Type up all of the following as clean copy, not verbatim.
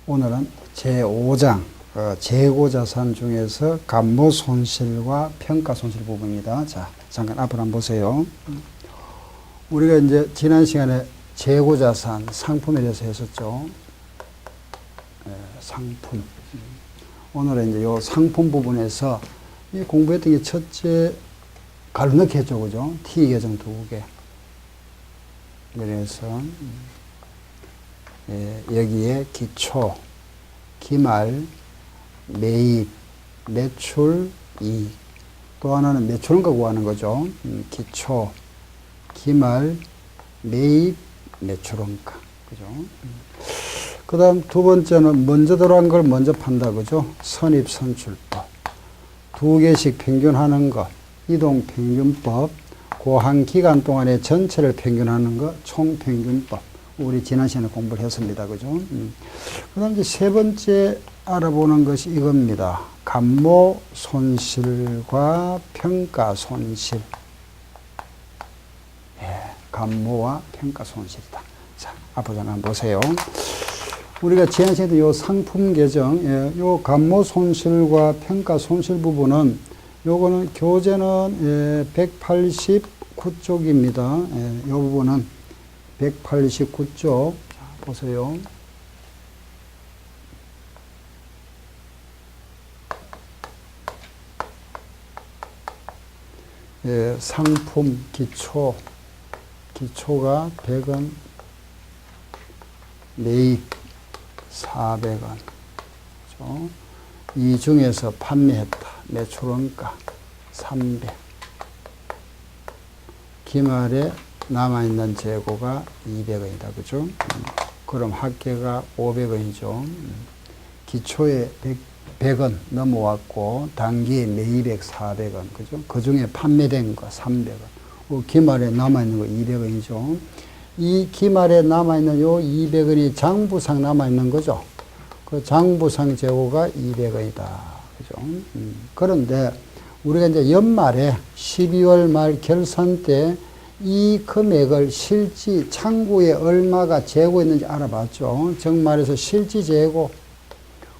오늘은 제5장 재고자산 중에서 감모손실과 평가손실 부분입니다. 자, 잠깐 앞으로 한번 보세요. 우리가 이제 지난 시간에 재고자산, 상품에 대해서 했었죠. 상품. 오늘은 이제 요 상품 부분에서 이 공부했던 게 첫째 가로넣기 했죠, 그죠? T 계정 2개. 그래서 여기에 기초, 기말, 매입, 매출, 이익. 또 하나는 매출원가 구하는 거죠. 기초, 기말, 매입, 매출원가. 그죠? 그 다음 두 번째는 먼저 들어간 걸 먼저 판다. 그죠? 선입선출법. 2개씩 평균하는 것. 이동평균법. 그 한 기간 동안의 전체를 평균하는 것. 총평균법. 우리 지난 시간에 공부를 했습니다. 그죠? 그 다음 이제 세 번째 알아보는 것이 이겁니다. 감모 손실과 평가 손실. 감모와 평가 손실이다. 자, 앞으로 한번 보세요. 우리가 지난 시간에 요 상품 계정, 요 감모 손실과 평가 손실 부분은 요거는 교재는 189쪽입니다. 요 부분은 189쪽. 자, 보세요. 상품 기초가 100원, 매입 400원. 그렇죠? 이 중에서 판매했다. 매출원가 300. 기말에 남아있는 재고가 200원이다. 그죠? 그럼 합계가 500원이죠. 기초에 100원 넘어왔고, 단기에 매입액 400원. 그죠? 그 중에 판매된 거 300원. 기말에 남아있는 거 200원이죠. 이 기말에 남아있는 요 200원이 장부상 남아있는 거죠. 그 장부상 재고가 200원이다. 그죠? 그런데 우리가 이제 연말에 12월 말 결산 때 이 금액을 실지 창구에 얼마가 재고있는지 알아봤죠. 즉 말해서 실지 재고,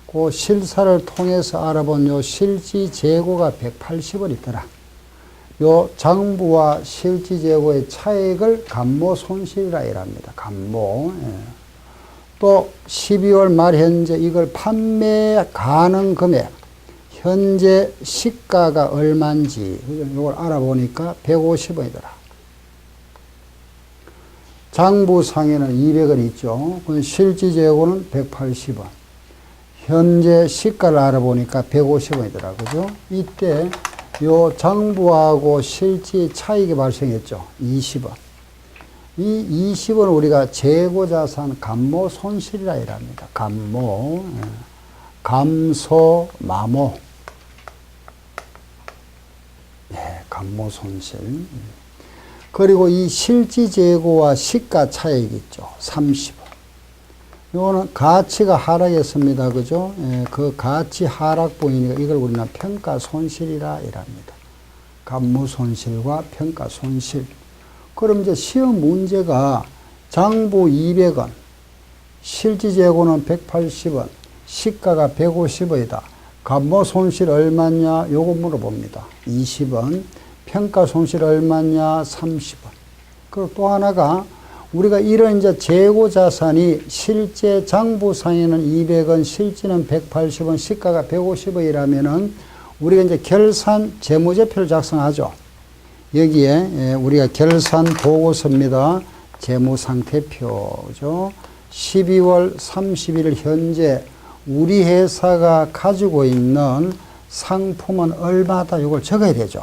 그 실사를 통해서 알아본 요 실지 재고가 180원 있더라. 요 장부와 실지 재고의 차액을 감모 손실이라 이랍니다. 감모. 또 12월 말 현재 이걸 판매 가능 금액, 현재 시가가 얼마인지 이걸 알아보니까 150원이더라. 장부상에는 200원 있죠. 실지 재고는 180원. 현재 시가를 알아보니까 150원이더라. 그죠? 이때 요 장부하고 실지 차익이 발생했죠. 20원. 이 20원 우리가 재고자산 감모 손실이라 이랍니다. 감모. 감소, 마모. 감모 손실. 그리고 이 실지 재고와 시가 차익 있죠. 30원. 이거는 가치가 하락했습니다. 그죠? 그 가치 하락 보이니까 이걸 우리는 평가 손실이라 이랍니다. 감모 손실과 평가 손실. 그럼 이제 시험 문제가 장부 200원, 실지 재고는 180원, 시가가 150원이다. 감모 손실 얼마냐? 요거 물어봅니다. 20원. 평가 손실 얼마냐? 30원. 그리고 또 하나가 우리가 이런 이제 재고 자산이 실제 장부상에는 200원, 실지는 180원, 시가가 150원이라면은 우리가 이제 결산 재무제표를 작성하죠. 여기에 우리가 결산 보고서입니다. 재무상태표죠. 12월 30일 현재 우리 회사가 가지고 있는 상품은 얼마다 이걸 적어야 되죠.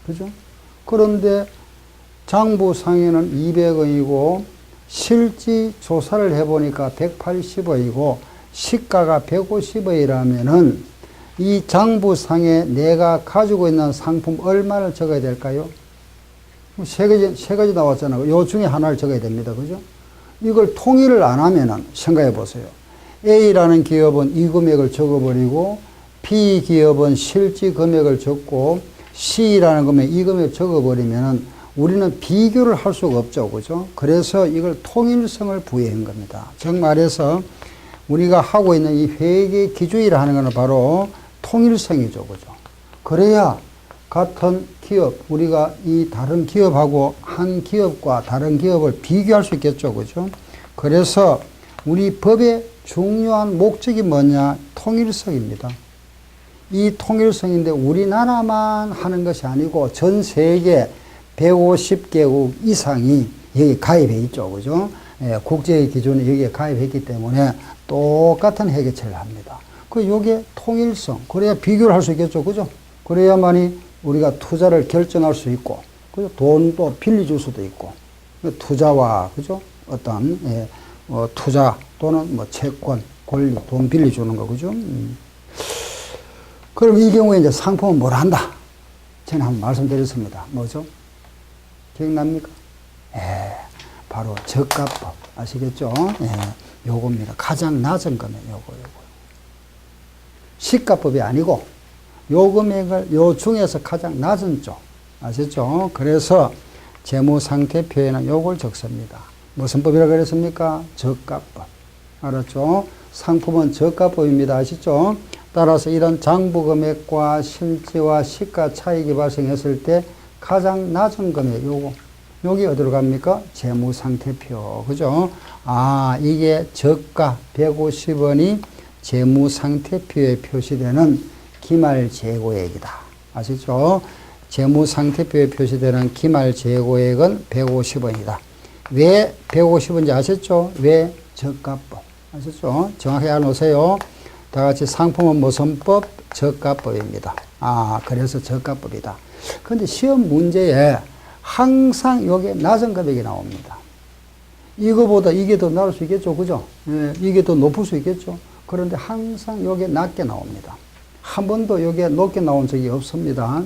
그죠? 그런데 장부상에는 200원이고 실지 조사를 해보니까 180원이고 시가가 150원이라면은 이 장부상에 내가 가지고 있는 상품 얼마를 적어야 될까요? 세 가지 나왔잖아요. 요 중에 하나를 적어야 됩니다. 그죠? 이걸 통일을 안 하면은 생각해 보세요. A라는 기업은 이 금액을 적어버리고 B 기업은 실지 금액을 적고 C라는 금액 이 금액을 적어버리면은 우리는 비교를 할 수가 없죠. 그죠? 그래서 이걸 통일성을 부여한 겁니다. 즉 말해서 우리가 하고 있는 이 회계 기준이라 하는 것은 바로 통일성이죠. 그죠? 그래야 같은 기업, 우리가 이 다른 기업하고 한 기업과 다른 기업을 비교할 수 있겠죠. 그죠? 그래서 우리 법의 중요한 목적이 뭐냐? 통일성입니다. 이 통일성인데 우리나라만 하는 것이 아니고 전 세계 150개국 이상이 여기 가입해 있죠. 그죠? 예, 국제의 기준이 여기에 가입했기 때문에 똑같은 회계처리를 합니다. 요게 통일성. 그래야 비교를 할 수 있겠죠. 그죠? 그래야만이 우리가 투자를 결정할 수 있고, 그죠? 돈도 빌려줄 수도 있고, 투자와, 그죠? 어떤, 투자 또는 뭐 채권, 권리, 돈 빌려주는 거, 그죠? 그럼 이 경우에 이제 상품은 뭘 한다? 저는 한번 말씀드렸습니다. 뭐죠? 기억납니까? 바로 저가법. 아시겠죠? 요겁니다. 가장 낮은 금액, 요거. 시가법이 아니고, 요 금액을 요 중에서 가장 낮은 쪽. 아시죠? 그래서 재무상태표에는 요걸 적습니다. 무슨 법이라고 그랬습니까? 저가법. 알았죠? 상품은 저가법입니다. 아시죠? 따라서 이런 장부 금액과 실지와 시가 차익이 발생했을 때 가장 낮은 금액, 요거. 여기 어디로 갑니까? 재무상태표. 그죠? 아, 이게 저가 150원이 재무상태표에 표시되는 기말재고액이다. 아시죠? 재무상태표에 표시되는 기말재고액은 150원이다. 왜 150원인지 아셨죠? 왜? 저가법. 아셨죠? 정확히 알아놓으세요. 다 같이 상품은 무슨 법? 저가법입니다. 아, 그래서 저가법이다. 근데 시험 문제에 항상 요게 낮은 금액이 나옵니다. 이거보다 이게 더 나을 수 있겠죠. 그죠? 예, 이게 더 높을 수 있겠죠. 그런데 항상 요게 낮게 나옵니다. 한 번도 요게 높게 나온 적이 없습니다.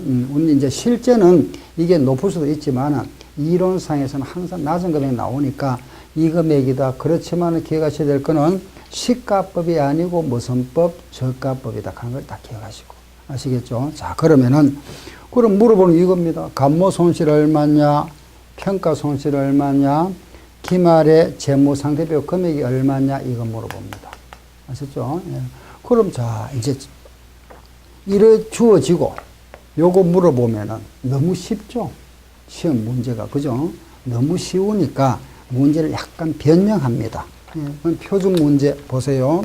이제 실제는 이게 높을 수도 있지만 이론상에서는 항상 낮은 금액이 나오니까 이 금액이다. 그렇지만 기억하셔야 될 거는 시가법이 아니고 무슨 법? 저가법이다 하는 걸 딱 기억하시고. 아시겠죠? 자, 그러면은 그럼 물어보는 이겁니다. 감모 손실 얼마냐? 평가 손실 얼마냐? 기말의 재무상태표 금액이 얼마냐? 이거 물어봅니다. 아셨죠? 예. 그럼 자, 이제 이래 주어지고 요거 물어보면은 너무 쉽죠? 시험 문제가. 그죠? 너무 쉬우니까 문제를 약간 변형합니다. 예. 표준 문제 보세요.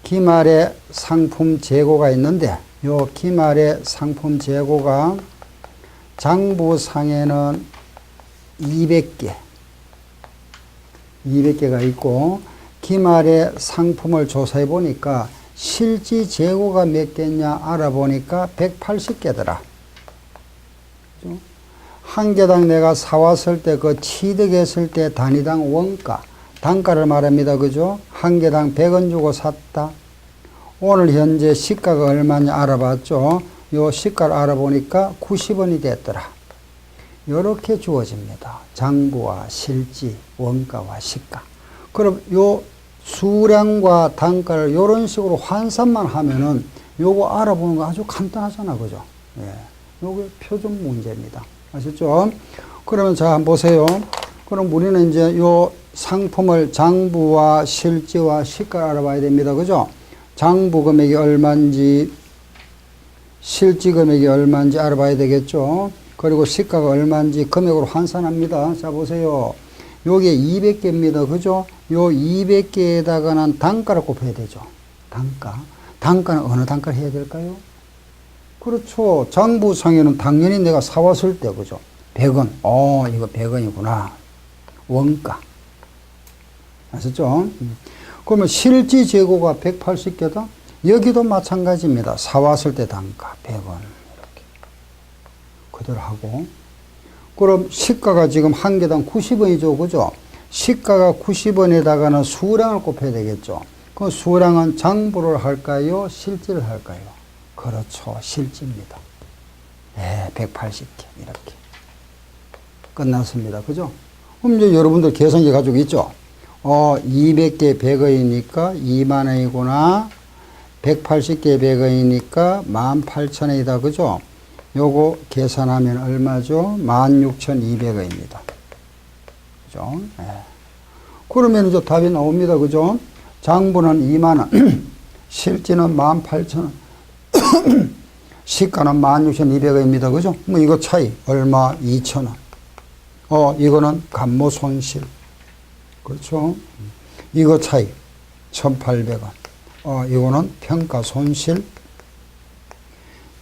기말에 상품 재고가 있는데 요 기말에 상품 재고가 장부상에는 200개가 있고 기말에 상품을 조사해 보니까 실지 재고가 몇 개냐 알아보니까 180개더라. 한 개당 내가 사왔을 때 그 취득했을 때 단위당 원가, 단가를 말합니다. 그죠? 한 개당 100원 주고 샀다. 오늘 현재 시가가 얼마냐 알아봤죠? 요 시가를 알아보니까 90원이 됐더라. 요렇게 주어집니다. 장부와 실지, 원가와 시가. 그럼 요 수량과 단가를 요런 식으로 환산만 하면은 요거 알아보는 거 아주 간단하잖아. 그죠? 예. 요게 표준 문제입니다. 아셨죠? 그러면 자, 한번 보세요. 그럼 우리는 이제 요 상품을 장부와 실지와 시가를 알아봐야 됩니다. 그죠? 장부 금액이 얼마인지, 실지 금액이 얼마인지 알아봐야 되겠죠? 그리고 시가가 얼마인지 금액으로 환산합니다. 자, 보세요. 요게 200개입니다. 그죠? 요 200개에다가는 단가를 곱해야 되죠. 단가. 단가는 어느 단가를 해야 될까요? 그렇죠. 장부상에는 당연히 내가 사왔을 때, 그죠? 100원. 이거 100원이구나. 원가. 아셨죠? 그러면 실지 재고가 180개다? 여기도 마찬가지입니다. 사왔을 때 단가 100원. 이렇게. 그대로 하고. 그럼 시가가 지금 한 개당 90원이죠. 그죠? 시가가 90원에다가는 수량을 곱해야 되겠죠. 그 수량은 장부를 할까요? 실지를 할까요? 그렇죠. 실지입니다. 네, 180개. 이렇게. 끝났습니다. 그죠? 그럼 이제 여러분들 계산기 가지고 있죠? 200개 100원이니까 2만원이구나. 180개 100원이니까 18,000원이다. 그죠? 요거 계산하면 얼마죠? 16,200원입니다. 그죠? 네. 그러면 이제 답이 나옵니다. 그죠? 장부는 2만원, 실지는 18,000원, 시가는 16,200원입니다. 그죠? 뭐 이거 차이 얼마? 2,000원. 이거는 감모 손실. 그렇죠? 이거 차이 1,800원. 이거는 평가 손실.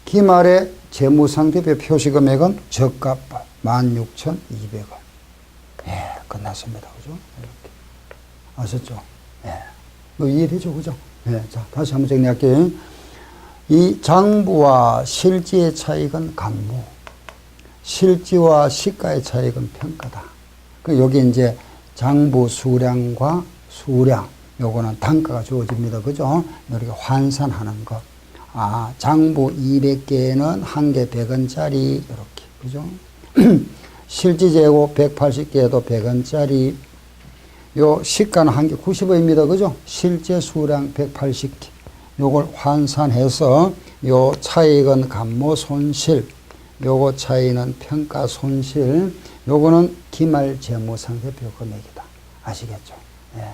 기말의 재무상태표 표시금액은 저가값 16,200원. 예, 끝났습니다. 그죠? 이렇게. 아셨죠? 예. 뭐 이해되죠? 그죠? 예. 자, 다시 한번 정리할게요. 이 장부와 실지의 차익은 감모, 실지와 시가의 차익은 평가다. 여기 이제 장부 수량과 수량, 요거는 단가가 주어집니다. 그죠? 이렇게 환산하는 거. 장부 200개는 한 개 100원짜리, 이렇게. 그죠? 실지 재고 180개에도 100원짜리. 요 시가는 한 개 90원입니다. 그죠? 실제 수량 180개. 요걸 환산해서 요 차익은 감모 손실, 요거 차이는 평가 손실, 요거는 기말 재무상태표 금액이다. 아시겠죠? 예.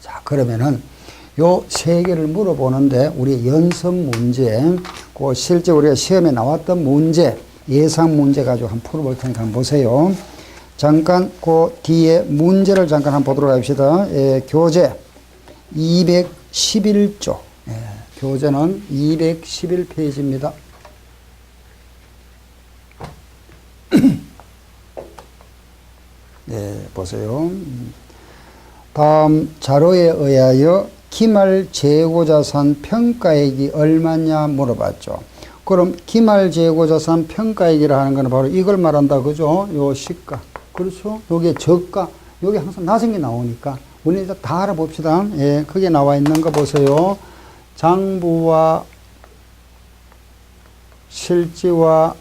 자, 그러면은 요 세 개를 물어보는데 우리 연습 문제, 그 실제 우리가 시험에 나왔던 문제, 예상 문제 가지고 한번 풀어볼 테니까 한번 보세요. 잠깐 그 뒤에 문제를 잠깐 한번 보도록 합시다. 교재 211조. 교재는 211페이지입니다. 네, 보세요. 다음 자료에 의하여 기말 재고자산 평가액이 얼마냐 물어봤죠. 그럼 기말 재고자산 평가액이라 하는 것은 바로 이걸 말한다. 그죠? 요 시가. 그렇죠? 요게 저가. 요게 항상 낮은 게 나오니까 우리 이제 다 알아봅시다. 예, 그게 나와 있는 거 보세요. 장부와 실지와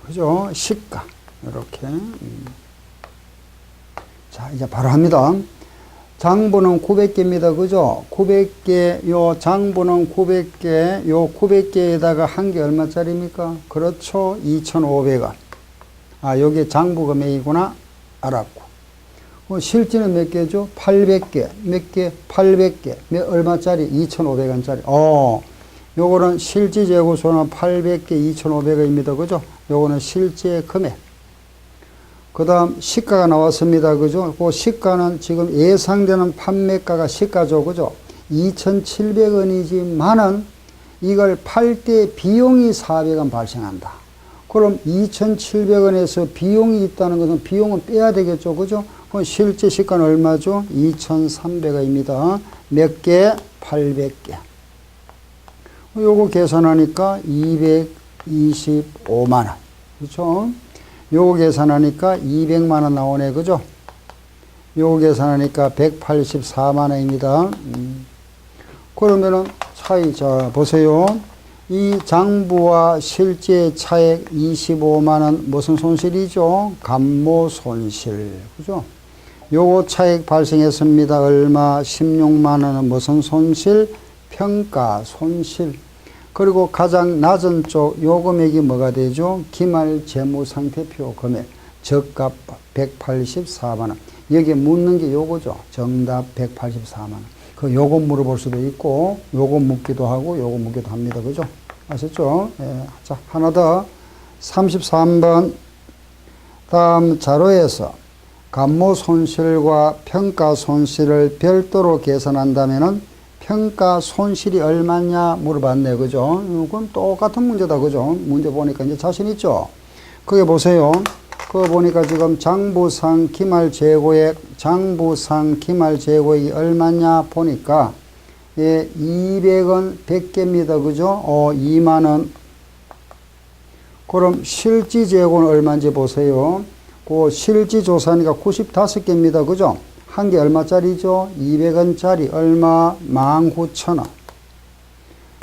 그죠? 시가. 이렇게. 자, 이제 바로 합니다. 장부는 900개입니다. 그죠? 900개, 요 장부는 900개, 요 900개에다가 한 개 얼마짜리입니까? 그렇죠. 2,500원. 요게 장부 금액이구나. 알았고. 실지는 몇 개죠? 800개. 몇 개? 800개. 얼마짜리? 2,500원짜리. 요거는 실지 재고소는 800개 2,500원입니다. 그죠? 요거는 실제 금액. 그 다음 시가가 나왔습니다. 그죠? 그 시가는 지금 예상되는 판매가가 시가죠. 그죠? 2,700원이지만은 이걸 팔 때 비용이 400원 발생한다. 그럼 2,700원에서 비용이 있다는 것은 비용은 빼야 되겠죠. 그죠? 그럼 실제 시가는 얼마죠? 2,300원입니다. 몇 개? 800개. 요거 계산하니까 225만원. 그렇죠? 요거 계산하니까 200만원 나오네. 그죠? 요거 계산하니까 184만원입니다. 그러면은 차이, 자, 보세요. 이 장부와 실제 차액 25만원 무슨 손실이죠? 감모 손실. 그죠? 요거 차액 발생했습니다. 얼마? 16만원은 무슨 손실? 평가 손실. 그리고 가장 낮은 쪽 요 금액이 뭐가 되죠? 기말 재무상태표 금액. 저가 184만원. 여기에 묻는 게 요거죠. 정답 184만원. 요거 물어볼 수도 있고, 요거 묻기도 하고, 요거 묻기도 합니다. 그죠? 아셨죠? 예. 자, 하나 더. 33번. 다음 자료에서 감모 손실과 평가 손실을 별도로 계산한다면은 평가 손실이 얼마냐 물어봤네. 그죠? 이건 똑같은 문제다. 그죠? 문제 보니까 이제 자신 있죠? 그게 보세요. 그거 보니까 지금 장부상 기말 재고액, 장부상 기말 재고액이 얼마냐 보니까, 예, 200원 100개입니다. 그죠? 2만원. 그럼 실지 재고는 얼마인지 보세요. 그 실지 조사니까 95개입니다. 그죠? 한 개 얼마짜리죠? 200원짜리. 얼마? 19,000원.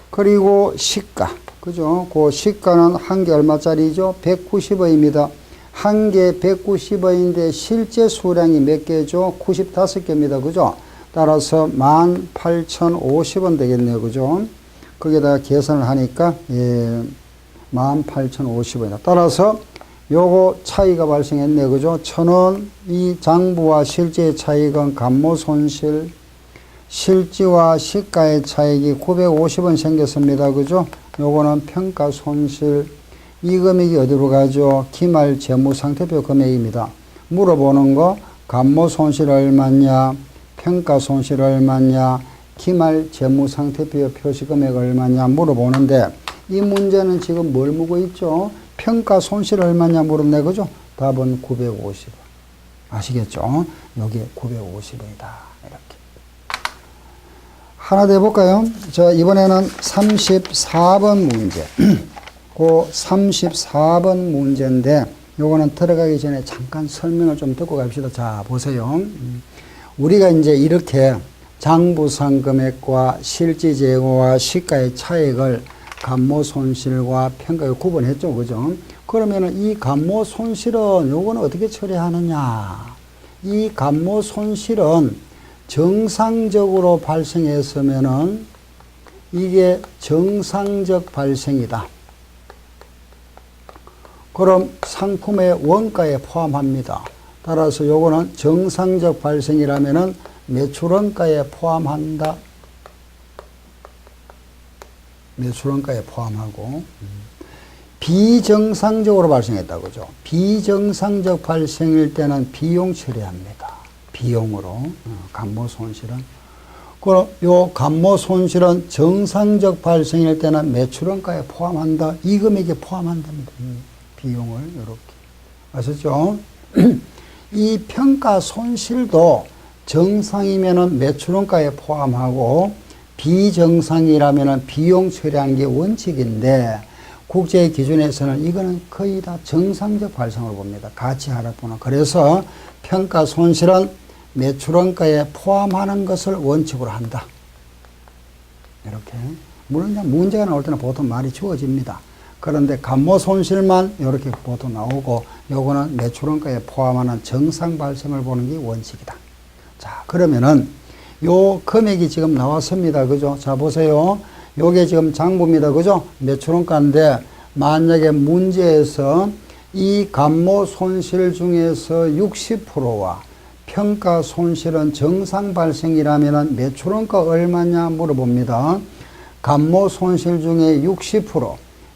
그리고 시가. 그죠? 그 시가는 한 개 얼마짜리죠? 190원입니다. 한 개 190원인데 실제 수량이 몇 개죠? 95개입니다. 그죠? 따라서 18,050원 되겠네요. 그죠? 거기다가 계산을 하니까, 예, 18,050원이다. 따라서 요거 차이가 발생했네. 그죠? 1,000원, 이 장부와 실제의 차익은 감모 손실, 실지와 시가의 차익이 950원 생겼습니다. 그죠? 요거는 평가 손실. 이 금액이 어디로 가죠? 기말 재무상태표 금액입니다. 물어보는 거, 감모 손실 얼마냐, 평가 손실 얼마냐, 기말 재무상태표 표시금액 얼마냐 물어보는데, 이 문제는 지금 뭘 묻고 있죠? 평가 손실 얼마냐 물었네. 그죠? 답은 950원. 아시겠죠? 여기 950원이다. 이렇게. 하나 더 해볼까요? 자, 이번에는 34번 문제. 그 34번 문제인데, 요거는 들어가기 전에 잠깐 설명을 좀 듣고 갑시다. 자, 보세요. 우리가 이제 이렇게 장부상 금액과 실지 재고와 시가의 차익을 감모 손실과 평가에 구분했죠. 그죠? 그러면은 이 감모 손실은 요거는 어떻게 처리하느냐? 이 감모 손실은 정상적으로 발생했으면은 이게 정상적 발생이다. 그럼 상품의 원가에 포함합니다. 따라서 요거는 정상적 발생이라면은 매출원가에 포함한다. 매출원가에 포함하고, 비정상적으로 발생했다. 그죠? 비정상적 발생일 때는 비용 처리합니다. 비용으로. 감모 손실은. 그럼 요 감모 손실은 정상적 발생일 때는 매출원가에 포함한다. 이 금액에 포함한답니다. 비용을 이렇게. 아셨죠? 이 평가 손실도 정상이면은 매출원가에 포함하고 비정상이라면은 비용 처리하는 게 원칙인데 국제 기준에서는 이거는 거의 다 정상적 발생으로 봅니다. 가치 하락분은. 그래서 평가 손실은 매출원가에 포함하는 것을 원칙으로 한다. 이렇게. 물론 문제가 나올 때는 보통 말이 주어집니다. 그런데 감모 손실만 이렇게 보통 나오고 요거는 매출원가에 포함하는 정상 발생을 보는 게 원칙이다. 자, 그러면은 요 금액이 지금 나왔습니다. 그죠? 자, 보세요. 요게 지금 장부입니다. 그죠? 매출원가인데 만약에 문제에서 이 감모 손실 중에서 60%와 평가 손실은 정상 발생이라면 매출원가 얼마냐 물어봅니다. 감모 손실 중에 60%,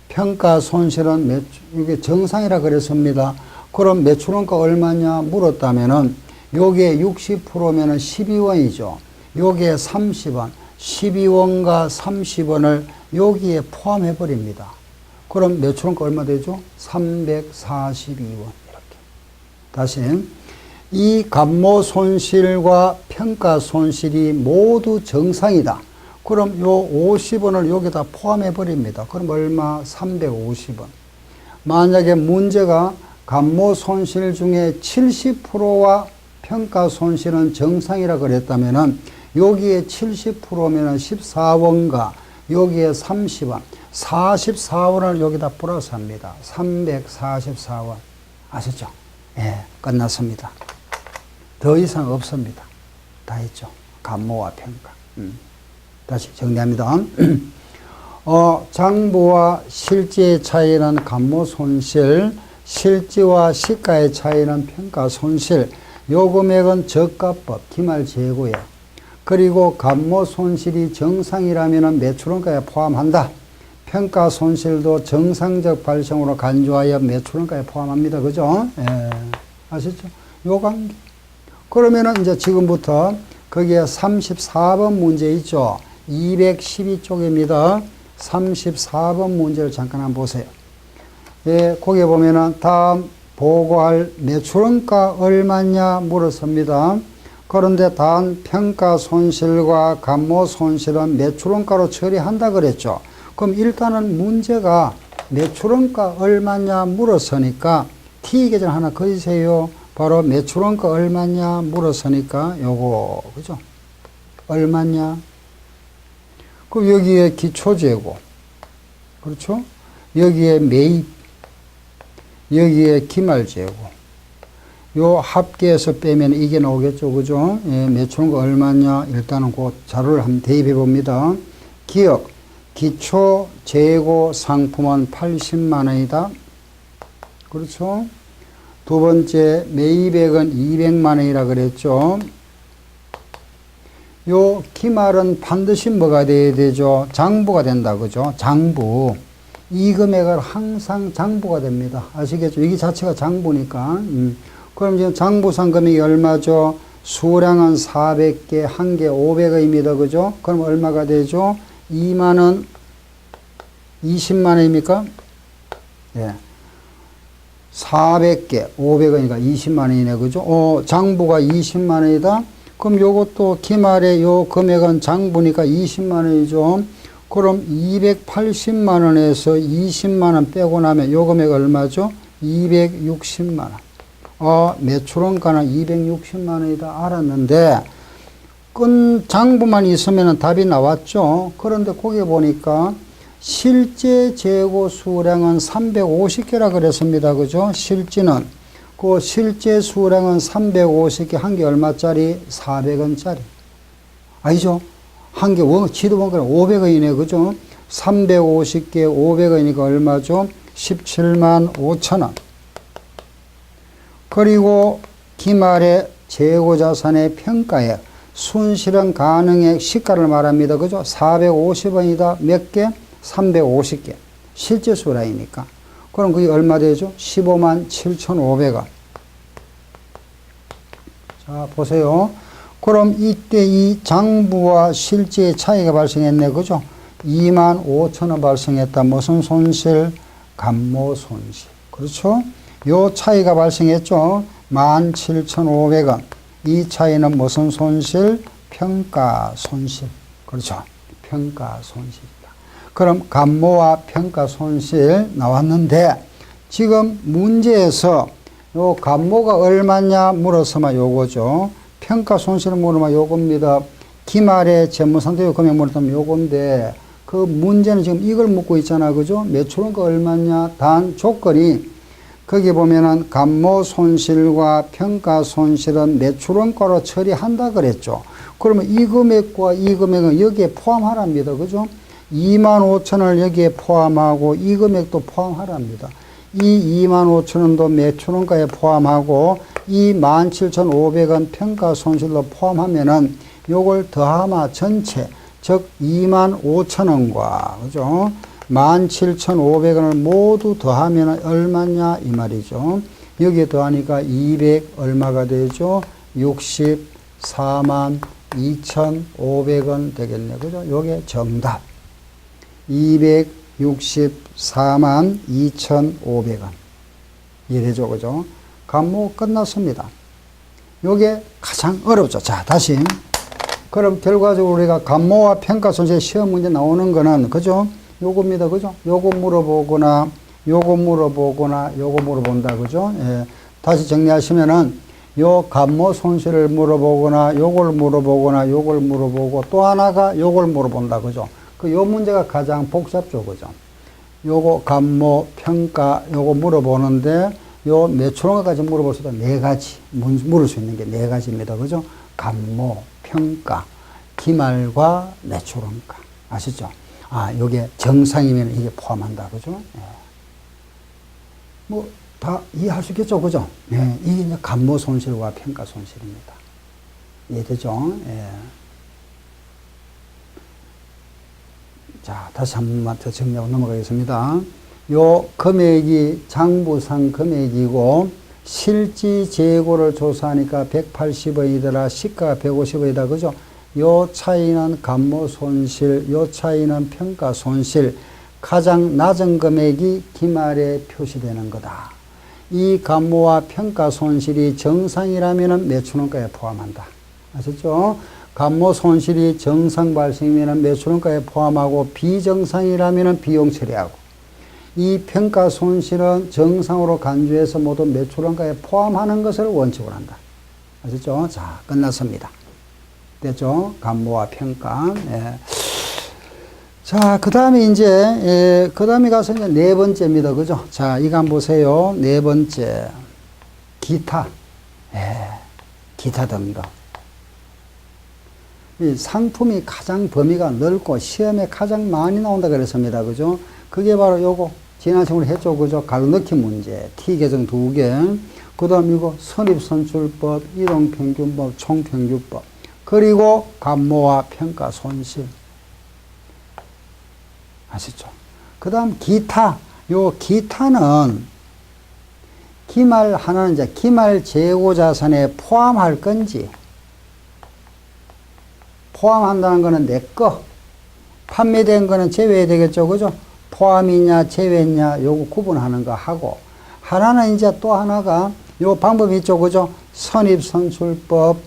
평가 손실은 이게 정상이라 그랬습니다. 그럼 매출원가 얼마냐 물었다면은 요게 60%면은 12원이죠. 요게 30원, 12원과 30원을 여기에 포함해 버립니다. 그럼 매출원가 얼마 되죠? 342원. 이렇게. 다시. 이 감모 손실과 평가 손실이 모두 정상이다. 그럼 요 50원을 여기다 포함해 버립니다. 그럼 얼마? 350원. 만약에 문제가 감모 손실 중에 70%와 평가 손실은 정상이라 그랬다면은 여기에 70%면은 14원과 여기에 30원, 44원을 여기다 플러스 합니다. 344원. 아셨죠? 예, 끝났습니다. 더 이상 없습니다. 다 했죠. 감모와 평가. 다시 정리합니다. 장부와 실지의 차이는 감모 손실, 실지와 시가의 차이는 평가 손실. 요 금액은 저가법, 기말 재고에. 그리고 감모 손실이 정상이라면 매출원가에 포함한다. 평가 손실도 정상적 발생으로 간주하여 매출원가에 포함합니다. 그죠? 예. 아시죠? 요 관계. 그러면은 이제 지금부터 거기에 34번 문제 있죠? 212쪽입니다. 34번 문제를 잠깐 한번 보세요. 예, 거기에 보면은 다음 보고할 매출원가 얼마냐 물었습니다. 그런데 단 평가 손실과 감모 손실은 매출원가로 처리한다 그랬죠. 그럼 일단은 문제가 매출원가 얼마냐 물었으니까 T 계절 하나 그리세요. 바로 매출원가 얼마냐 물었으니까 요거 그죠? 얼마냐? 그럼 여기에 기초재고 그렇죠? 여기에 매입, 여기에 기말재고 요 합계해서 빼면 이게 나오겠죠. 그죠? 예, 매출원가 얼마냐? 일단은 그 자료를 한번 대입해 봅니다. 기억, 기초 재고 상품은 80만 원이다. 그렇죠? 두 번째, 매입액은 200만 원이라 그랬죠. 요 기말은 반드시 뭐가 돼야 되죠? 장부가 된다, 그죠? 장부. 이 금액은 항상 장부가 됩니다. 아시겠죠? 이게 자체가 장부니까. 그럼 지금 장부상 금액이 얼마죠? 수량은 400개, 한 개 500원입니다. 그죠? 그럼 얼마가 되죠? 2만원, 20만원입니까? 예. 400개, 500원이니까 20만원이네. 그죠? 장부가 20만원이다. 그럼 요것도 기말에 요 금액은 장부니까 20만원이죠. 그럼 280만원에서 20만원 빼고 나면 요 금액 얼마죠? 260만원. 매출원가는 260만원이다. 알았는데, 장부만 있으면 답이 나왔죠. 그런데 거기 보니까 실제 재고 수량은 350개라 그랬습니다. 그죠? 실지는. 그 실제 수량은 350개, 한 개 얼마짜리? 400원짜리. 아니죠? 한 개, 지도 보니까 500원이네. 그죠? 350개, 500원이니까 얼마죠? 17만 5천 원. 그리고 기말에 재고자산의 평가액, 순실현 가능액 시가를 말합니다. 그죠? 450원이다. 몇 개? 350개. 실제 수량이니까. 그럼 그게 얼마 되죠? 15만 7,500원. 자, 보세요. 그럼 이때 이 장부와 실제의 차이가 발생했네. 그죠? 2만 5천 원 발생했다. 무슨 손실? 감모 손실. 그렇죠? 요 차이가 발생했죠? 17,500원. 이 차이는 무슨 손실? 평가 손실. 그렇죠? 평가 손실이다. 그럼 감모와 평가 손실 나왔는데, 지금 문제에서 요 감모가 얼마냐 물었으면 요거죠. 평가 손실을 물으면 요겁니다. 기말에 재무상태요 금액 물었다면 요건데, 그 문제는 지금 이걸 묻고 있잖아. 그죠? 매출원가 얼마냐? 단 조건이, 거기 보면은 감모 손실과 평가 손실은 매출원가로 처리한다 그랬죠. 그러면 이 금액과 이 금액은 여기에 포함하랍니다. 그죠? 2만 5천원을 여기에 포함하고 이 금액도 포함하랍니다. 이 2만 5천원도 매출원가에 포함하고 이 17,500원 평가 손실도 포함하면은 요걸 더하면 전체, 즉 2만 5천원과, 그죠? 17,500원을 모두 더하면 얼마냐 이 말이죠. 여기에 더하니까 200 얼마가 되죠? 64만 2,500원 되겠네. 그죠? 요게 정답. 264만 2,500원. 이해되죠? 그죠? 감모 끝났습니다. 요게 가장 어렵죠. 자, 다시. 그럼 결과적으로 우리가 감모와 평가 손실 시험 문제 나오는 거는, 그죠? 요겁니다. 그죠? 요거 물어보거나, 요거 물어보거나, 요거 물어본다. 그죠? 예. 다시 정리하시면은, 요 감모 손실을 물어보거나, 요걸 물어보거나, 요걸 물어보고, 또 하나가 요걸 물어본다. 그죠? 요 문제가 가장 복잡죠. 그죠? 요거 감모, 평가, 요거 물어보는데, 요 매출원가까지 물어볼 수 있다. 네 가지. 물을 수 있는 게 네 가지입니다. 그죠? 감모, 평가, 기말과 매출원가. 아시죠? 요게 정상이면 이게 포함한다. 그죠? 예. 뭐, 다 이해할 수 있겠죠. 그죠? 예. 이게 이제 감모 손실과 평가 손실입니다. 이해되죠? 예. 자, 다시 한 번만 더 정리하고 넘어가겠습니다. 요 금액이 장부상 금액이고, 실지 재고를 조사하니까 180원이더라, 시가가 150원이다. 그죠? 요 차이는 감모 손실, 요 차이는 평가 손실, 가장 낮은 금액이 기말에 표시되는 거다. 이 감모와 평가 손실이 정상이라면 매출원가에 포함한다. 아셨죠? 감모 손실이 정상 발생이면 매출원가에 포함하고 비정상이라면 비용 처리하고, 이 평가 손실은 정상으로 간주해서 모두 매출원가에 포함하는 것을 원칙으로 한다. 아셨죠? 자, 끝났습니다. 됐죠? 감모와 평가. 예. 자, 그 다음에 이제, 그 다음에 가서 이제 네 번째입니다. 그죠? 자, 이거 한번 보세요. 네 번째. 기타. 기타 등급. 이 상품이 가장 범위가 넓고 시험에 가장 많이 나온다 그랬습니다. 그죠? 그게 바로 요거 지난 시간에 했죠. 그죠? 가로넣기 문제. T 계정 2개. 그 다음 이거 선입선출법, 이동평균법, 총평균법. 그리고 감모와 평가 손실. 아시죠? 그 다음 기타. 요 기타는 기말 하나는 이제 기말 재고 자산에 포함할 건지, 포함한다는 거는 내 거, 판매된 거는 제외해야 되겠죠. 그죠? 포함이냐, 제외냐, 요거 구분하는 거 하고, 하나는 이제 또 하나가 요 방법이 있죠. 그죠? 선입선출법,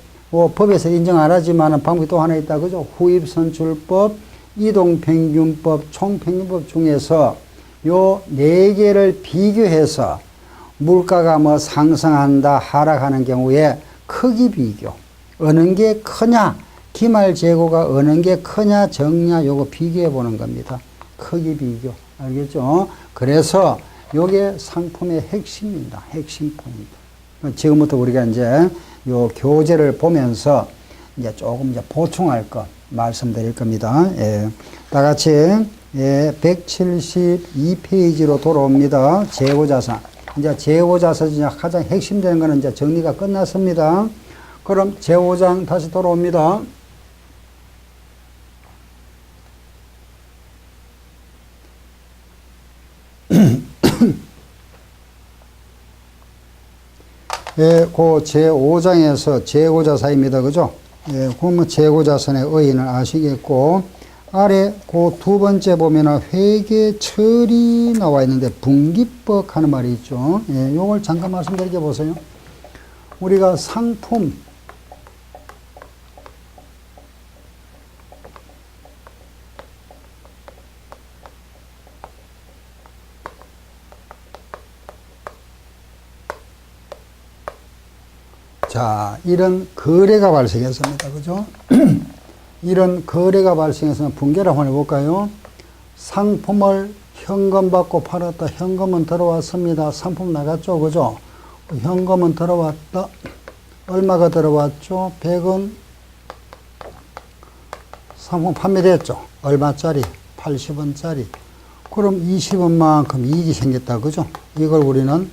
법에서 인정 안 하지만 방법이 또 하나 있다. 그죠? 후입선출법, 이동평균법, 총평균법 중에서 요 네 개를 비교해서 물가가 뭐 상승한다, 하락하는 경우에 크기 비교. 어느 게 크냐, 기말 재고가 어느 게 크냐, 적냐, 요거 비교해 보는 겁니다. 크기 비교. 알겠죠? 그래서 요게 상품의 핵심입니다. 핵심 포인트. 지금부터 우리가 이제 요 교재를 보면서 이제 조금 이제 보충할 것 말씀드릴 겁니다. 예. 다 같이, 예, 172페이지로 돌아옵니다. 재고자산. 이제 재고자산이 가장 핵심되는 거는 이제 정리가 끝났습니다. 그럼 재고장 다시 돌아옵니다. 예, 그 제5장에서 재고자산입니다. 그죠? 예, 그러면 재고자산의 의의는 아시겠고, 아래 그 두 번째 보면은 회계 처리 나와 있는데 분기법 하는 말이 있죠. 예, 요걸 잠깐 말씀드려 보세요. 우리가 상품, 자, 이런 거래가 발생했습니다. 그죠? 이런 거래가 발생해서 분개를 한번 해볼까요? 상품을 현금 받고 팔았다. 현금은 들어왔습니다. 상품 나갔죠. 그죠? 현금은 들어왔다. 얼마가 들어왔죠? 100원. 상품 판매됐죠. 얼마짜리? 80원짜리. 그럼 20원만큼 이익이 생겼다. 그죠? 이걸 우리는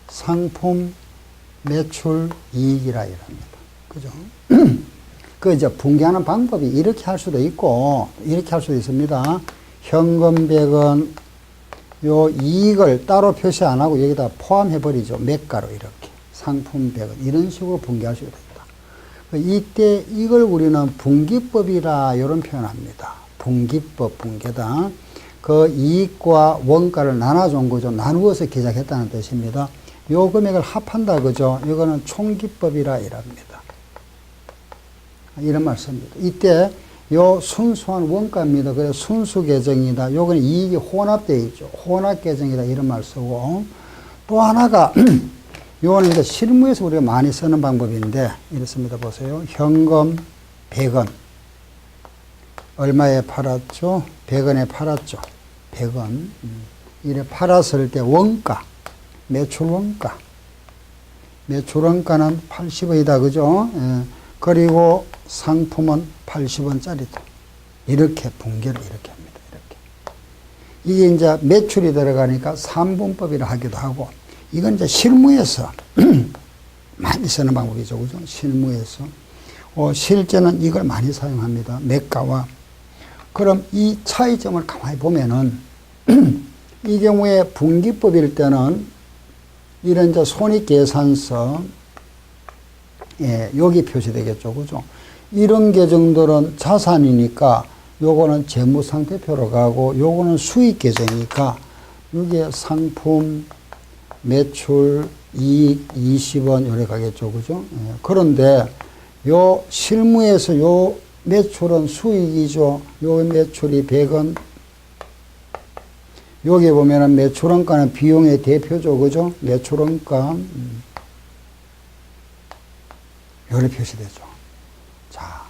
상품 매출 이익이라 이랍니다. 그죠? 그 이제 분개하는 방법이 이렇게 할 수도 있고, 이렇게 할 수도 있습니다. 현금 100원, 요 이익을 따로 표시 안 하고 여기다 포함해버리죠. 매가로 이렇게. 상품 100원. 이런 식으로 분개할 수가 있다. 이때 이걸 우리는 분기법이라 이런 표현을 합니다. 분기법, 분개다. 그 이익과 원가를 나눠준 거죠. 나누어서 기작했다는 뜻입니다. 요 금액을 합한다. 그죠? 이거는 총기법이라 이랍니다. 이런 말씀입니다. 이때 요 순수한 원가입니다. 그래서 순수 계정이다. 요거는 이익이 혼합되어 있죠. 혼합 계정이다. 이런 말 쓰고. 또 하나가, 요거는 이제 실무에서 우리가 많이 쓰는 방법인데, 이렇습니다. 보세요. 현금 100원. 얼마에 팔았죠? 100원에 팔았죠. 100원. 이래 팔았을 때 원가. 매출 원가. 매출 원가는 80원이다. 그죠? 예. 그리고 상품은 80원짜리다. 이렇게 분개를 이렇게 합니다. 이렇게. 이게 이제 매출이 들어가니까 3분법이라 하기도 하고, 이건 이제 실무에서 많이 쓰는 방법이죠. 그죠? 실무에서. 실제는 이걸 많이 사용합니다. 매가와. 그럼 이 차이점을 가만히 보면은, 이 경우에 분기법일 때는 이런 이제 손익계산서, 예, 여기 표시되겠죠. 그죠? 이런 계정들은 자산이니까 요거는 재무상태표로 가고 요거는 수익계정이니까 이게 상품, 매출, 이익 20원 요래 가겠죠. 그죠? 예, 그런데 요 실무에서 요 매출은 수익이죠. 요 매출이 100원. 여기 보면은 매출원가는 비용의 대표죠. 그죠? 매출원가. 요래 표시되죠. 자,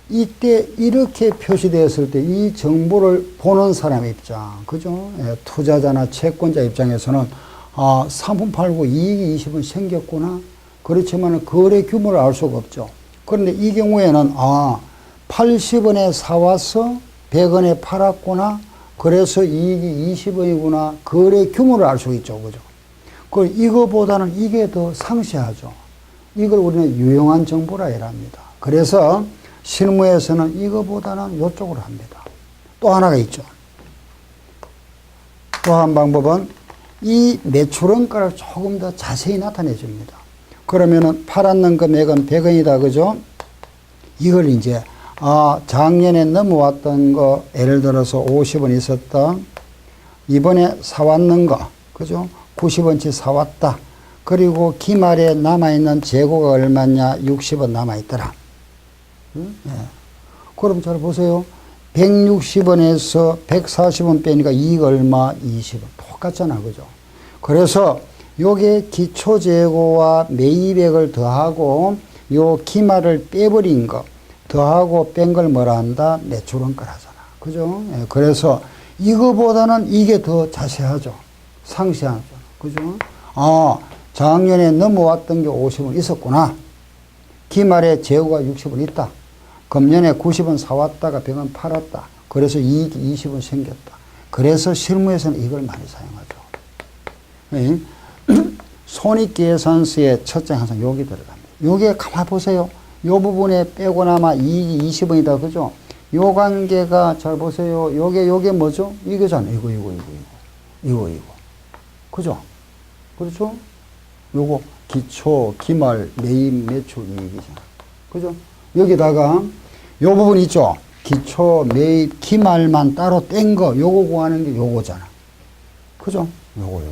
이때 이렇게 표시되었을 때 이 정보를 보는 사람 입장, 그죠? 예, 투자자나 채권자 입장에서는, 아, 상품 팔고 이익이 20원 생겼구나. 그렇지만 거래 규모를 알 수가 없죠. 그런데 이 경우에는, 아, 80원에 사와서 100원에 팔았구나. 그래서 이익이 20원이구나. 거래 규모를 알 수 있죠. 그죠? 그 이거보다는 이게 더 상세하죠. 이걸 우리는 유용한 정보라 해랍니다. 그래서 실무에서는 이거보다는 이쪽으로 합니다. 또 하나가 있죠. 또 한 방법은 이 매출원가를 조금 더 자세히 나타내 줍니다. 그러면은 팔았는 금액은 100원이다. 그죠? 이걸 이제 작년에 넘어왔던 거 예를 들어서 50원 있었다. 이번에 사왔는 거 그죠? 90원치 사왔다. 그리고 기말에 남아있는 재고가 얼마냐? 60원 남아있더라. 예. 그럼 잘 보세요. 160원에서 140원 빼니까 이익 얼마? 20원. 똑같잖아. 그죠? 그래서 요게 기초재고와 매입액을 더하고 요 기말을 빼버린 거 더하고 뺀 걸 뭐라 한다? 매출원가를 하잖아. 그죠? 예. 그래서 이거보다는 이게 더 자세하죠. 상세하죠. 그죠? 작년에 넘어왔던 게 50원 있었구나. 기말에 재고가 60원 있다. 금년에 90원 사왔다가 100원 팔았다. 그래서 이익이 20원 생겼다. 그래서 실무에서는 이걸 많이 사용하죠. 손익계산서의 첫 장 항상 여기 들어갑니다. 요게 가만히 보세요. 요 부분에 빼고 나마 이익이 20원이다. 그죠? 요 관계가 잘 보세요. 요게 뭐죠? 이거잖아. 이거. 그죠? 그렇죠? 요거 기초, 기말, 매입, 매출, 이익이잖아. 그죠? 여기다가 요 부분 있죠? 기초, 매입, 기말만 따로 뗀 거, 요거 구하는 게 요거잖아. 그죠? 요거.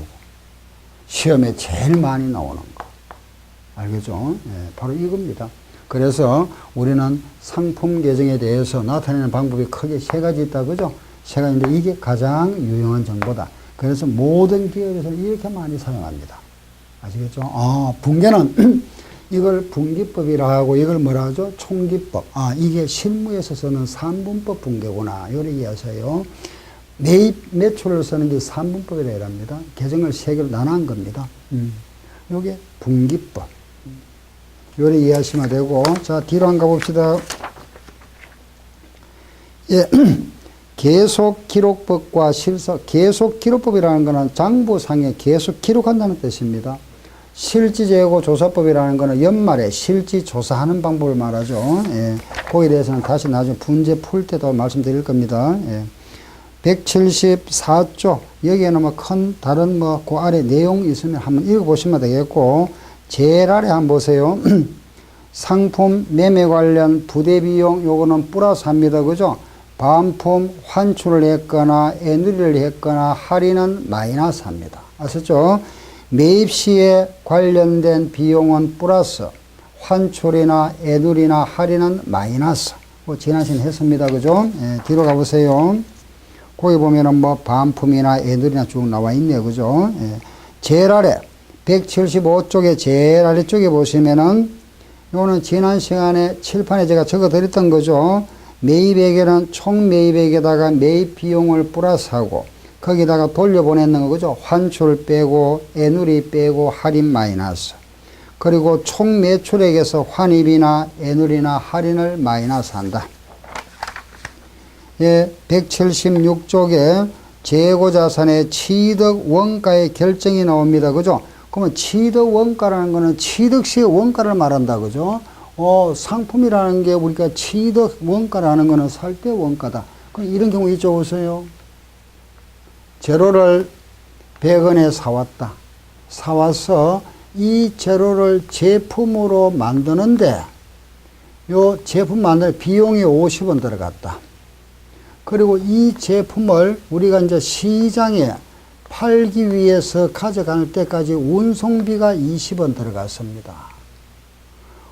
시험에 제일 많이 나오는 거. 알겠죠? 예, 바로 이겁니다. 그래서 우리는 상품 계정에 대해서 나타내는 방법이 크게 세 가지 있다. 그죠? 세 가지인데 이게 가장 유용한 정보다. 그래서 모든 기업에서는 이렇게 많이 사용합니다. 아시겠죠? 분계는 이걸 분기법이라 하고 이걸 뭐라 하죠? 총기법. 이게 실무에서 쓰는 3분법 분계구나. 요렇게 이해하세요. 매입 매출을 쓰는 게 3분법이라 합니다. 계정을 세 개로 나눈 겁니다. 요게 분기법. 요렇게 이해하시면 되고. 자, 뒤로 한번 가봅시다. 예. 계속기록법과 계속기록법이라는 것은 장부상에 계속 기록한다는 뜻입니다. 실지재고조사법이라는 것은 연말에 실지조사하는 방법을 말하죠. 예. 거기에 대해서는 다시 나중에 분제 풀 때도 말씀드릴 겁니다. 예. 174조 여기에는 뭐 큰 다른 그 아래 내용 있으면 한번 읽어보시면 되겠고, 제일 아래 한번 보세요. 상품 매매 관련 부대비용 요거는 플러스 합니다. 그죠? 반품 환출을 했거나 애누리를 했거나 할인은 마이너스 합니다. 아셨죠? 매입 시에 관련된 비용은 플러스, 환출이나 애누리나 할인은 마이너스. 뭐 지난 시간에 했습니다. 그죠? 예, 뒤로 가보세요. 거기 보면은 뭐 반품이나 애누리나 쭉 나와 있네요. 그죠? 예. 제일 아래 175쪽에 제일 아래쪽에 보시면은 요거는 지난 시간에 칠판에 제가 적어 드렸던 거죠. 매입액에는 총 매입액에다가 매입 비용을 플러스하고 거기다가 돌려보내는 거 그죠? 환출 빼고 애누리 빼고 할인 마이너스. 그리고 총 매출액에서 환입이나 애누리나 할인을 마이너스 한다. 예, 176쪽에 재고자산의 취득 원가의 결정이 나옵니다. 그죠? 그러면 취득 원가라는 거는 취득 시의 원가를 말한다. 그죠? 상품이라는 게 우리가 취득 원가라는 거는 살 때 원가다. 그럼 이런 경우 있죠. 보세요. 재료를 100원에 사왔다. 사와서 이 재료를 제품으로 만드는데 요 제품 만들 비용이 50원 들어갔다. 그리고 이 제품을 우리가 이제 시장에 팔기 위해서 가져갈 때까지 운송비가 20원 들어갔습니다.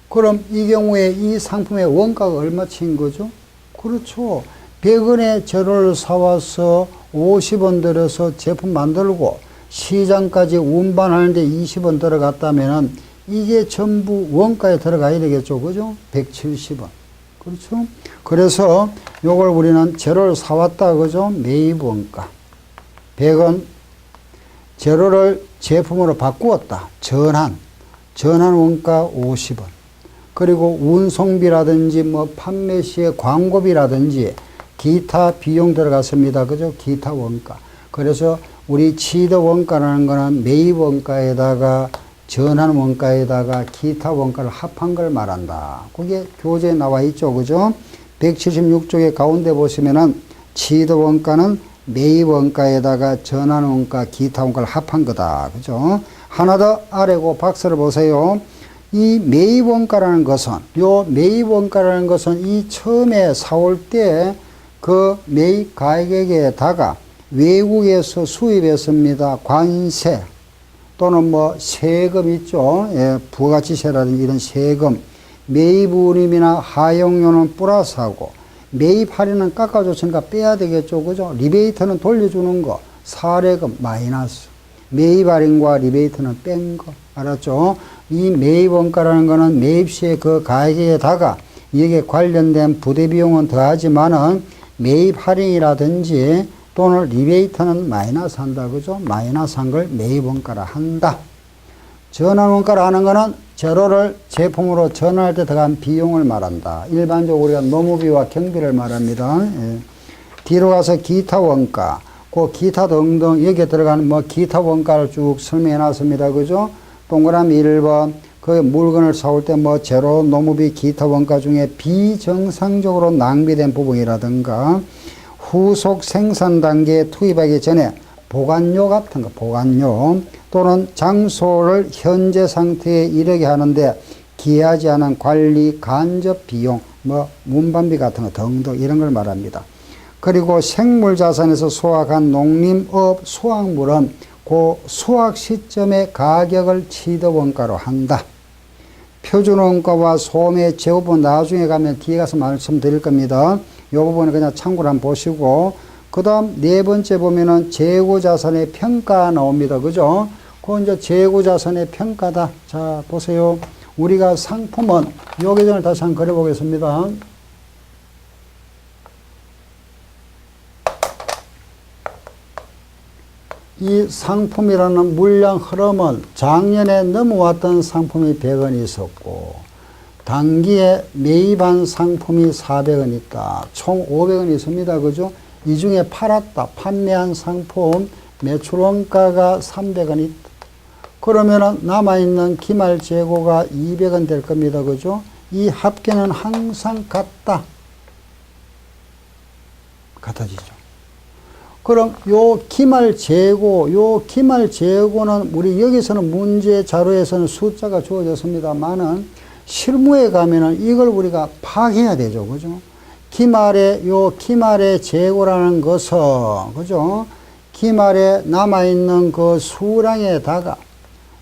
그럼 이 경우에 이 상품의 원가가 얼마치인 거죠? 그렇죠. 100원의 재료를 사와서 50원 들여서 제품 만들고 시장까지 운반하는데 20원 들어갔다면은 이게 전부 원가에 들어가야 되겠죠. 그죠? 170원. 그렇죠? 그래서 요걸 우리는 재료를 사왔다. 그죠? 매입 원가. 100원. 재료를 제품으로 바꾸었다. 전환 원가 50원. 그리고 운송비라든지 뭐 판매 시의 광고비라든지 기타 비용 들어갔습니다. 그죠? 기타 원가. 그래서 우리 취득 원가라는 거는 매입 원가에다가 전환 원가에다가 기타 원가를 합한 걸 말한다. 그게 교재에 나와 있죠. 그죠? 176쪽의 가운데 보시면은 취득 원가는 매입 원가에다가 전환 원가, 기타 원가를 합한 거다. 그죠? 하나 더 아래고 박스를 보세요. 이 매입 원가라는 것은, 요 매입 원가라는 것은 이 처음에 사올 때 그 매입 가격에다가 외국에서 수입했습니다. 관세 또는 뭐 세금 있죠. 예, 부가지세라든지 이런 세금, 매입 운임이나 하용료는 플러스하고 매입 할인은 깎아줬으니까 빼야 되겠죠. 그죠? 리베이트는 돌려주는 거, 사례금 마이너스. 매입 할인과 리베이트는 뺀 거. 알았죠? 이 매입 원가라는 거는 매입 시에 그 가격에다가 여기에 관련된 부대 비용은 더하지만은 매입 할인이라든지 또는 리베이트는 마이너스 한다. 그죠? 마이너스 한 걸 매입 원가라 한다. 전환 원가라 하는 거는 재료를 제품으로 전환할 때 들어간 비용을 말한다. 일반적으로 우리가 노무비와 경비를 말합니다. 예. 뒤로 가서 기타 원가, 그 기타 등등 여기에 들어가는 뭐 기타 원가를 쭉 설명해 놨습니다. 그죠? 동그라미 1번, 그 물건을 사올 때 뭐 재료, 노무비, 기타 원가 중에 비정상적으로 낭비된 부분이라든가 후속 생산 단계에 투입하기 전에 보관료 같은 거, 보관료 또는 장소를 현재 상태에 이르게 하는데 기하지 않은 관리, 간접 비용, 뭐 운반비 같은 거 등등 이런 걸 말합니다. 그리고 생물자산에서 수확한 농림업 수확물은 그 수확 시점의 가격을 취득원가로 한다. 표준원가와 소매 제곱은 나중에 가면 뒤에 가서 말씀드릴 겁니다. 이 부분은 그냥 참고를 한번 보시고, 그 다음 네 번째 보면은 재고자산의 평가 나옵니다. 그죠? 그 이제 재고자산의 평가다. 자, 보세요. 우리가 상품은 요 계정을 다시 한번 그려보겠습니다. 이 상품이라는 물량 흐름은 작년에 넘어왔던 상품이 100원 있었고 단기에 매입한 상품이 400원 있다. 총 500원 있습니다. 그죠? 이 중에 팔았다, 판매한 상품 매출원가가 300원 있다. 그러면은 남아있는 기말 재고가 200원 될 겁니다. 그죠? 이 합계는 항상 같다. 같아지죠. 그럼 요 기말 재고는 우리 여기서는 문제 자료에서는 숫자가 주어졌습니다만은 실무에 가면은 이걸 우리가 파악해야 되죠. 그죠? 기말의 재고라는 것은, 그죠? 기말에 남아있는 그 수량에다가,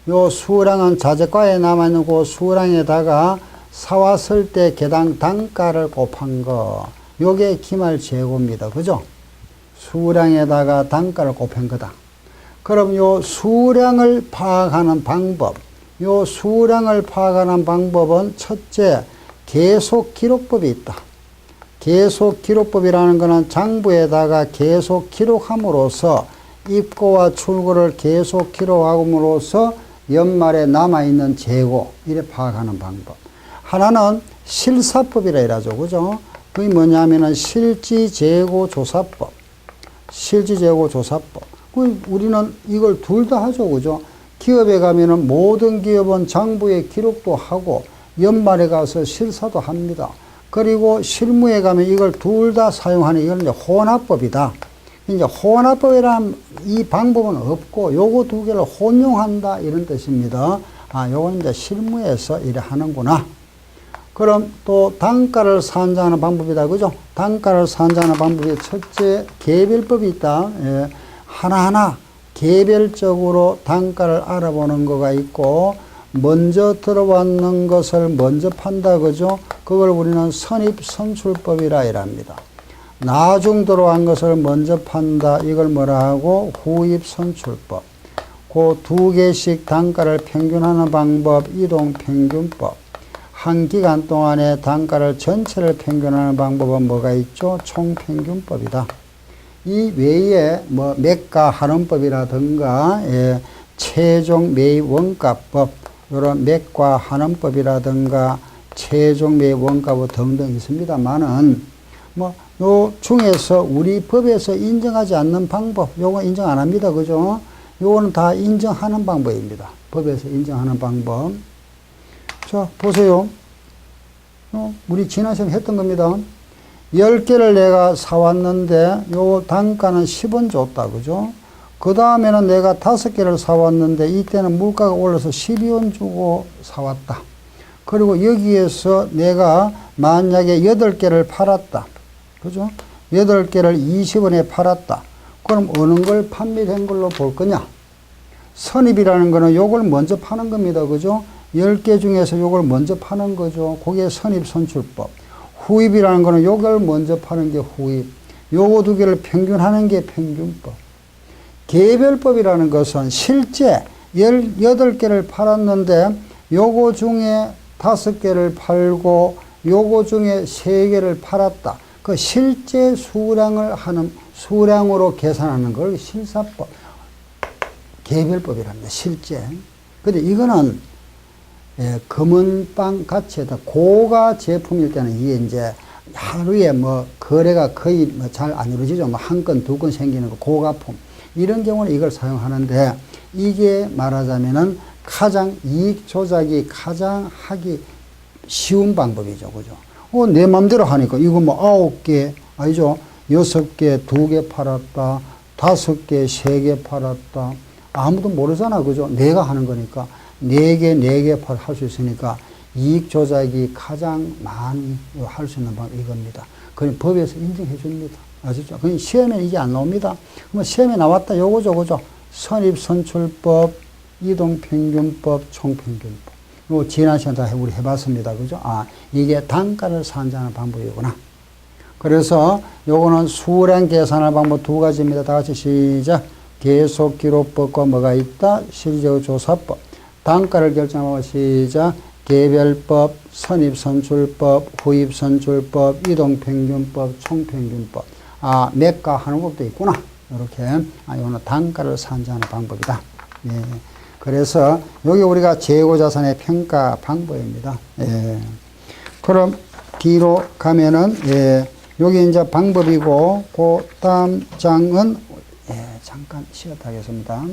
요 수량은 자재과에 남아있는 그 수량에다가 사왔을 때 개당 단가를 곱한 거. 요게 기말 재고입니다. 그죠? 수량에다가 단가를 곱한 거다. 그럼 요 수량을 파악하는 방법, 첫째, 계속 기록법이 있다. 계속 기록법이라는 것은 장부에다가 계속 기록함으로써 입고와 출고를 계속 기록함으로써 연말에 남아있는 재고, 이래 파악하는 방법. 하나는 실사법이라 이러죠. 그죠? 그게 뭐냐면은 실지재고조사법. 실지재고조사법. 우리는 이걸 둘 다 하죠. 그죠? 기업에 가면은 모든 기업은 장부에 기록도 하고 연말에 가서 실사도 합니다. 그리고 실무에 가면 이걸 둘 다 사용하는 이건 이제 혼합법이다. 이제 혼합법이란 이 방법은 없고 요거 두 개를 혼용한다 이런 뜻입니다. 아, 요건 이제 실무에서 이래 하는구나. 그럼 또 단가를 산정하는 방법이다. 그죠? 단가를 산정하는 방법이 첫째, 개별법이 있다. 예. 하나하나 개별적으로 단가를 알아보는 거가 있고, 먼저 들어왔는 것을 먼저 판다. 그죠? 그걸 우리는 선입선출법이라 이랍니다. 나중 들어간 것을 먼저 판다. 이걸 뭐라 하고? 후입선출법. 그 두 개씩 단가를 평균하는 방법, 이동평균법. 한 기간 동안의 단가를 전체를 평균하는 방법은 뭐가 있죠? 총평균법이다. 이 외에 뭐 매가 환원법이라든가 최종 매입 원가법, 이런 매가 환원법이라든가 최종 매입 원가법 등등 있습니다만은 뭐 요 중에서 우리 법에서 인정하지 않는 방법, 요거 인정 안 합니다. 그죠? 요거는 다 인정하는 방법입니다. 법에서 인정하는 방법. 자, 보세요. 우리 지난 시간에 했던 겁니다. 10개를 내가 사왔는데 요 단가는 10원 줬다. 그죠? 그 다음에는 내가 5개를 사왔는데 이때는 물가가 올라서 12원 주고 사왔다. 그리고 여기에서 내가 만약에 8개를 팔았다. 그죠? 8개를 20원에 팔았다. 그럼 어느 걸 판매된 걸로 볼 거냐? 선입이라는 거는 요걸 먼저 파는 겁니다. 그죠? 10개 중에서 요걸 먼저 파는 거죠. 그게 선입선출법. 후입이라는 거는 요걸 먼저 파는 게 후입. 요거 두 개를 평균하는 게 평균법. 개별법이라는 것은 실제 18개를 팔았는데 요거 중에 5개를 팔고 요거 중에 3개를 팔았다. 그 실제 수량으로 계산하는 걸 실사법. 개별법이랍니다. 실제. 근데 이거는 금은빵 가치에다 고가 제품일 때는 이게 이제 하루에 뭐 거래가 거의 잘 안 이루어지죠. 뭐 한 건, 두 건 생기는 거, 고가품. 이런 경우는 이걸 사용하는데 이게 말하자면은 가장 이익 조작이 가장 하기 쉬운 방법이죠. 그죠? 내 맘대로 하니까 이거 뭐 9개, 아니죠? 6개, 2개 팔았다. 5개, 3개 팔았다. 아무도 모르잖아. 그죠? 내가 하는 거니까. 4개, 4개 할 수 있으니까 이익 조작이 가장 많이 할 수 있는 방법이 이겁니다. 그럼 법에서 인정해 줍니다. 아시죠? 그럼 시험에 이게 안 나옵니다. 그러면 시험에 나왔다. 요거죠. 그죠? 선입선출법, 이동평균법, 총평균법. 요 지난 시간에 우리 해봤습니다. 그죠? 아, 이게 단가를 산정하는 방법이구나. 그래서 요거는 수량 계산할 방법 2가지입니다. 다 같이 시작. 계속기록법과 뭐가 있다? 실적조사법. 단가를 결정하고 시작. 개별법, 선입선출법, 후입선출법, 이동평균법, 총평균법. 아, 매가 하는 것도 있구나. 이렇게. 이거는 단가를 산정하는 방법이다. 예. 그래서 여기 우리가 재고자산의 평가 방법입니다. 예. 그럼 뒤로 가면은, 예. 여기 이제 방법이고, 그 다음 장은, 예. 잠깐 쉬었다 하겠습니다.